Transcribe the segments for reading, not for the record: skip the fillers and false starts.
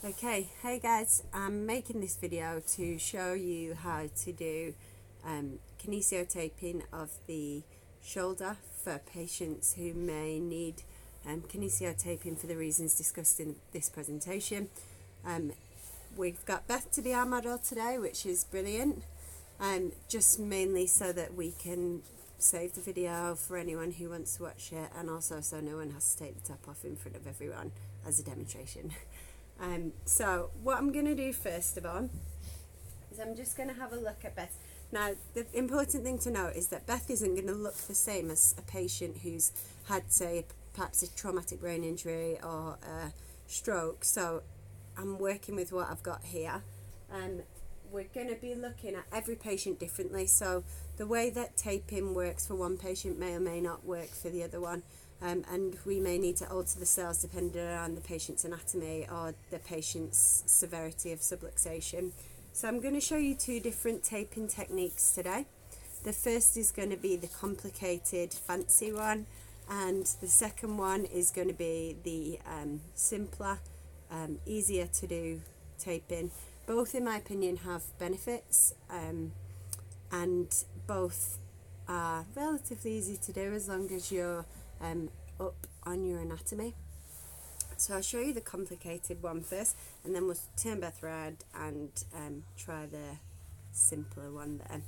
Okay, hey guys, I'm making this video to show you how to do kinesiotaping of the shoulder for patients who may need kinesiotaping for the reasons discussed in this presentation. We've got Beth to be our model today, which is brilliant, just mainly so that we can save the video for anyone who wants to watch it, and also so no one has to take the top off in front of everyone as a demonstration. So what I'm going to do first of all is I'm just going to have a look at Beth. Now, the important thing to note is that Beth isn't going to look the same as a patient who's had, say, perhaps a traumatic brain injury or a stroke. So I'm working with what I've got here. We're going to be looking at every patient differently. So the way that taping works for one patient may or may not work for the other one. And we may need to alter the cells depending on the patient's anatomy or the patient's severity of subluxation. So I'm going to show you two different taping techniques today. The first is going to be the complicated, fancy one, and the second one is going to be the simpler, easier to do taping. Both, in my opinion, have benefits, and both are relatively easy to do as long as you're up on your anatomy. So I'll show you the complicated one first, and then we'll turn Beth around and try the simpler one there.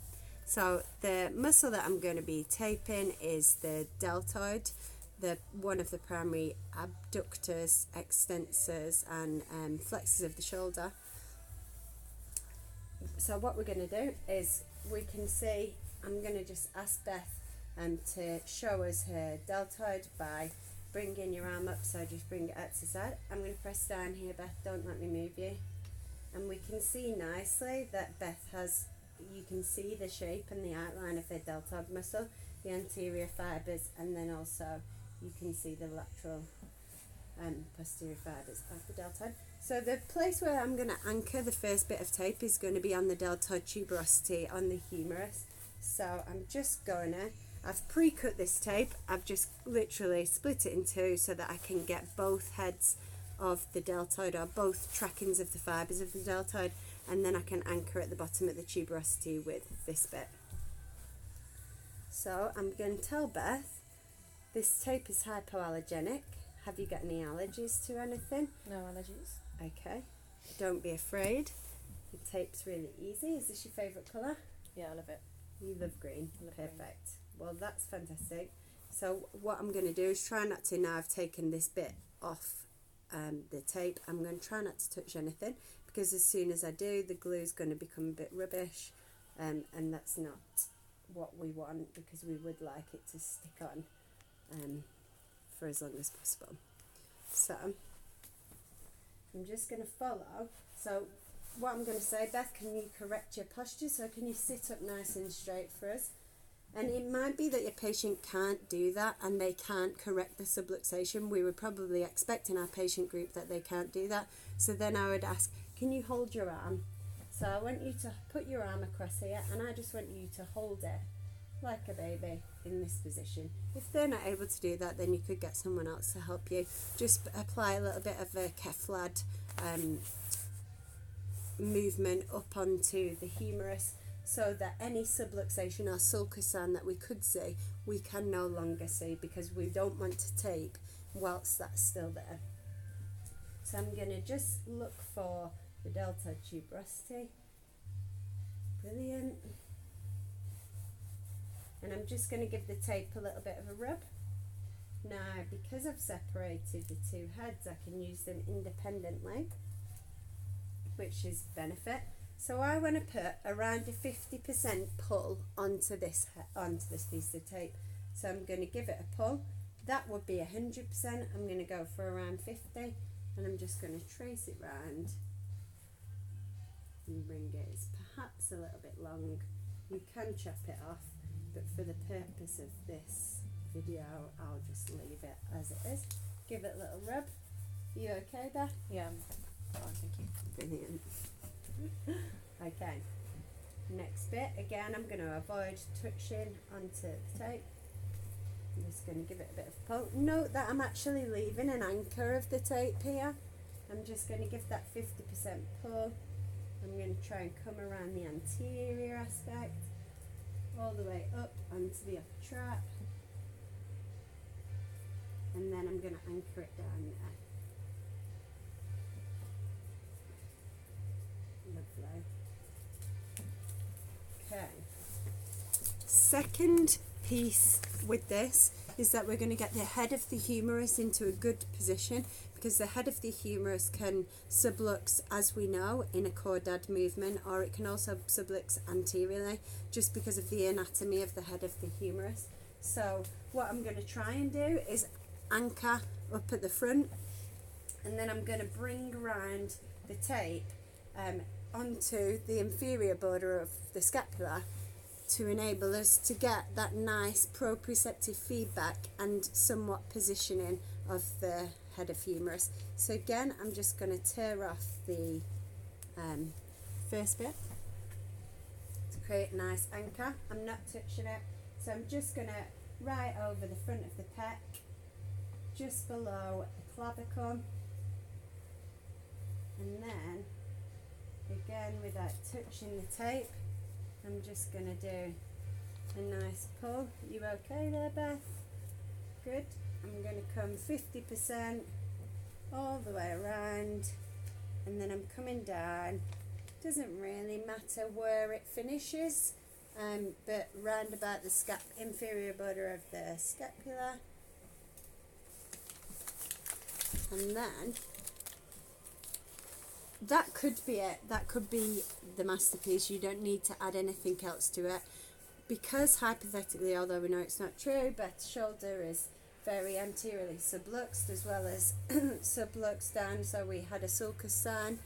So the muscle that I'm going to be taping is the deltoid, one of the primary abductors, extensors and flexors of the shoulder. So what we're going to do is we can see, I'm going to just ask Beth to show us her deltoid by bringing your arm up, so just bring it out to the side. I'm going to press down here, Beth, don't let me move you. And we can see nicely that Beth has, you can see the shape and the outline of her deltoid muscle, the anterior fibres, and then also you can see the lateral and posterior fibres of the deltoid. So the place where I'm going to anchor the first bit of tape is going to be on the deltoid tuberosity, on the humerus. So I'm just going to, I've pre-cut this tape, I've just literally split it in two so that I can get both heads of the deltoid, or both trackings of the fibres of the deltoid, and then I can anchor at the bottom of the tuberosity with this bit. So I'm going to tell Beth, this tape is hypoallergenic. Have you got any allergies to anything? No allergies. Okay, don't be afraid. The tape's really easy. Is this your favourite colour? Yeah, I love it. You love green. I love Perfect. green. Well, that's fantastic. So what I'm going to do is try not to, now I've taken this bit off the tape, I'm going to try not to touch anything, because as soon as I do, the glue is going to become a bit rubbish, and that's not what we want, because we would like it to stick on for as long as possible. So I'm just going to follow. So what I'm going to say, Beth, can you correct your posture? So can you sit up nice and straight for us? And it might be that your patient can't do that and they can't correct the subluxation. We would probably expect in our patient group that they can't do that. So then I would ask, can you hold your arm? So I want you to put your arm across here, and I just want you to hold it like a baby in this position. If they're not able to do that, then you could get someone else to help you. Just apply a little bit of a Keflad movement up onto the humerus, so that any subluxation or sulcus that we could see, we can no longer see, because we don't want to tape whilst that's still there. So I'm going to just look for the deltoid tuberosity. Brilliant. And I'm just going to give the tape a little bit of a rub. Now, because I've separated the two heads, I can use them independently, which is benefit. So I want to put around a 50% pull onto this piece of tape. So I'm going to give it a pull. That would be 100%. I'm going to go for around 50, and I'm just going to trace it round and bring it. It's perhaps a little bit long. You can chop it off, but for the purpose of this video, I'll just leave it as it is. Give it a little rub. Are you okay, Beth? Yeah, I'm fine, thank you. Brilliant. Okay, next bit, again I'm going to avoid touching onto the tape. I'm just going to give it a bit of a pull. Note that I'm actually leaving an anchor of the tape here, I'm just going to give that 50% pull. I'm going to try and come around the anterior aspect, all the way up onto the upper trap, and then I'm going to anchor it down there. Lovely. Okay. Second piece with this is that we're going to get the head of the humerus into a good position, because the head of the humerus can sublux, as we know, in a caudad movement, or it can also sublux anteriorly, just because of the anatomy of the head of the humerus. So what I'm going to try and do is anchor up at the front, and then I'm going to bring around the tape onto the inferior border of the scapula to enable us to get that nice proprioceptive feedback and somewhat positioning of the head of humerus. So again, I'm just going to tear off the first bit to create a nice anchor. I'm not touching it, so I'm just going to right over the front of the pec, just below the clavicle, and then again, without touching the tape, I'm just going to do a nice pull. You okay there, Beth? Good. I'm going to come 50% all the way around, and then I'm coming down. Doesn't really matter where it finishes, but round about the inferior border of the scapula, and then that could be it. That could be the masterpiece. You don't need to add anything else to it, because hypothetically, although we know it's not true, Beth's shoulder is very anteriorly subluxed as well as subluxed down, so we had a sulcus sign.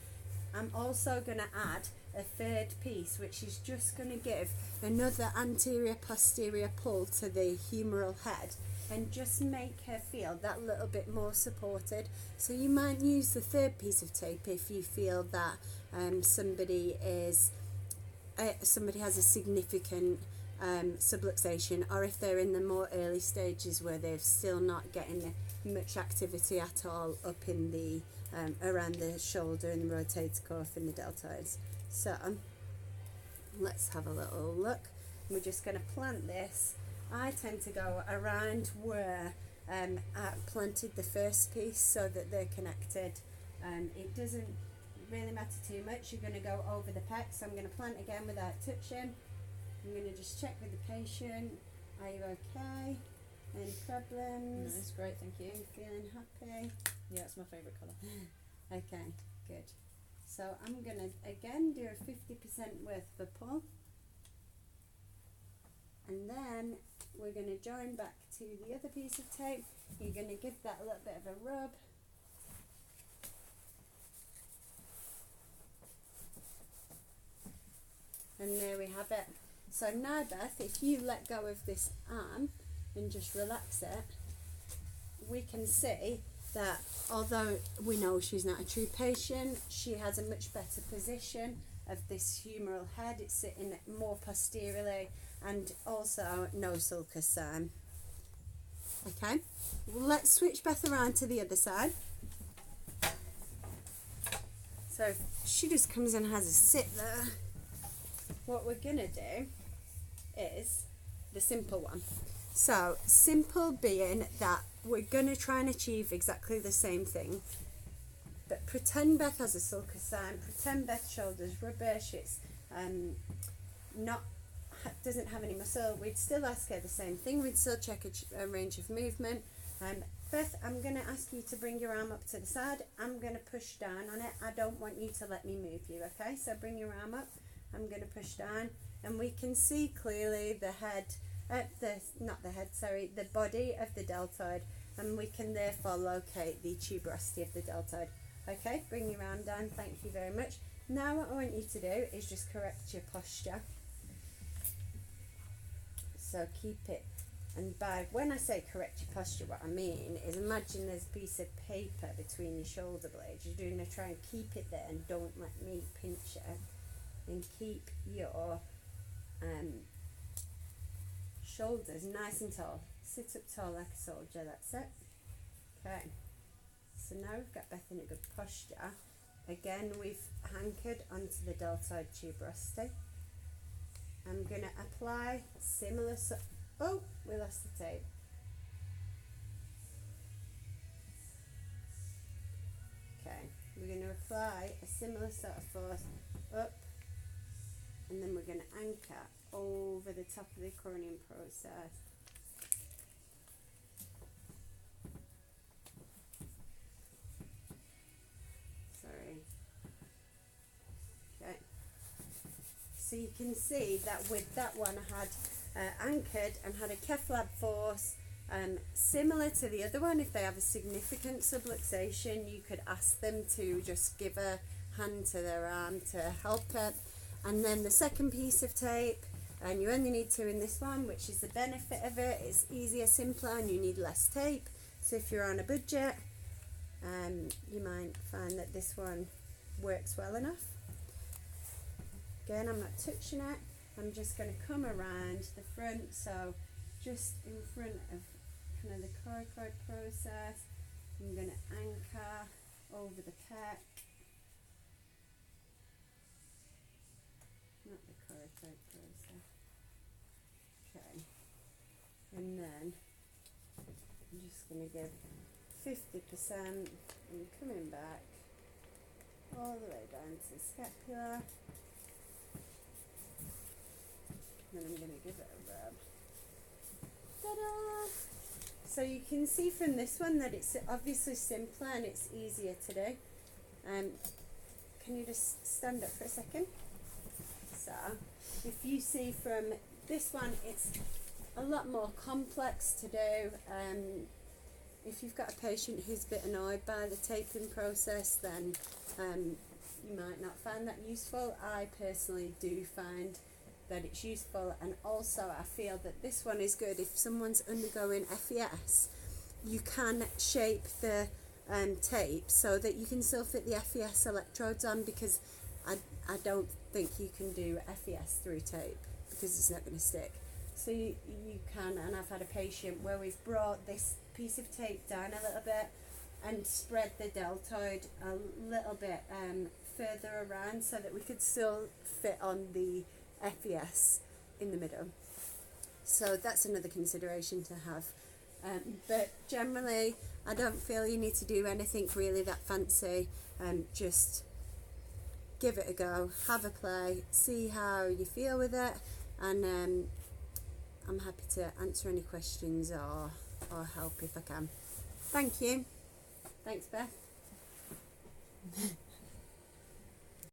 I'm also going to add a third piece, which is just going to give another anterior posterior pull to the humeral head and just make her feel that little bit more supported. So you might use the third piece of tape if you feel that somebody has a significant subluxation, or if they're in the more early stages where they're still not getting much activity at all up in the around the shoulder and the rotator cuff and the deltoids. So let's have a little look. We're just going to plant this. I tend to go around where I planted the first piece so that they're connected. It doesn't really matter too much. You're going to go over the pec, so I'm going to plant again without touching. I'm going to just check with the patient. Are you okay? Any problems? No, it's great, thank you. Are you feeling happy? Yeah, it's my favourite colour. Okay, good. So I'm going to again do a 50% worth of a pull. And then we're going to join back to the other piece of tape. You're going to give that a little bit of a rub. And there we have it. So now, Beth, if you let go of this arm and just relax it, we can see that although we know she's not a true patient, she has a much better position of this humeral head. It's sitting more posteriorly, and also no sulcus sign. Okay, well, let's switch Beth around to the other side. So if she just comes and has a sit there, what we're gonna do is the simple one. So simple being that we're gonna try and achieve exactly the same thing, but pretend Beth has a sulcus sign, pretend Beth's shoulder's rubbish, it's doesn't have any muscle. We'd still ask her the same thing. We'd still check a range of movement. Beth, I'm going to ask you to bring your arm up to the side. I'm going to push down on it. I don't want you to let me move you, okay? So bring your arm up. I'm going to push down, and we can see clearly the head, the body of the deltoid, and we can therefore locate the tuberosity of the deltoid. Okay, bring your arm down. Thank you very much. Now what I want you to do is just correct your posture. So keep it, and by when I say correct your posture, what I mean is imagine there's a piece of paper between your shoulder blades. You're going to try and keep it there and don't let me pinch it, and keep your shoulders nice and tall. Sit up tall like a soldier, that's it. Okay, So now we've got Beth in a good posture. Again, we've anchored onto the deltoid tuberosity. I'm going to apply similar, oh, we lost the tape. Okay, we're going to apply a similar sort of force up, and then we're going to anchor over the top of the cranium process. Sorry. Okay. So you can see that with that one I had anchored and had a Keflab force similar to the other one. If they have a significant subluxation, you could ask them to just give a hand to their arm to help it. And then the second piece of tape, and you only need 2 in this one, which is the benefit of it. It's easier, simpler, and you need less tape. So if you're on a budget, you might find that this one works well enough. Again, I'm not touching it. I'm just going to come around the front, so just in front of kind of the coracoid process. I'm going to anchor over the pec. Not the coracoid process. Okay. And then I'm just going to give 50% and coming back all the way down to the scapula. And then I'm going to give it a rub. Ta-da! So you can see from this one that it's obviously simpler and it's easier to do. Can you just stand up for a second? So if you see from this one, it's a lot more complex to do. If you've got a patient who's a bit annoyed by the taping process, then you might not find that useful. I personally do find that it's useful, and also I feel that this one is good if someone's undergoing FES. You can shape the tape so that you can still fit the FES electrodes on, because I don't think you can do FES through tape because it's not going to stick. So you can, and I've had a patient where we've brought this piece of tape down a little bit and spread the deltoid a little bit further around so that we could still fit on the FES in the middle. So that's another consideration to have. But generally, I don't feel you need to do anything really that fancy. Just give it a go, have a play, see how you feel with it, and I'm happy to answer any questions or help if I can. Thank you. Thanks, Beth.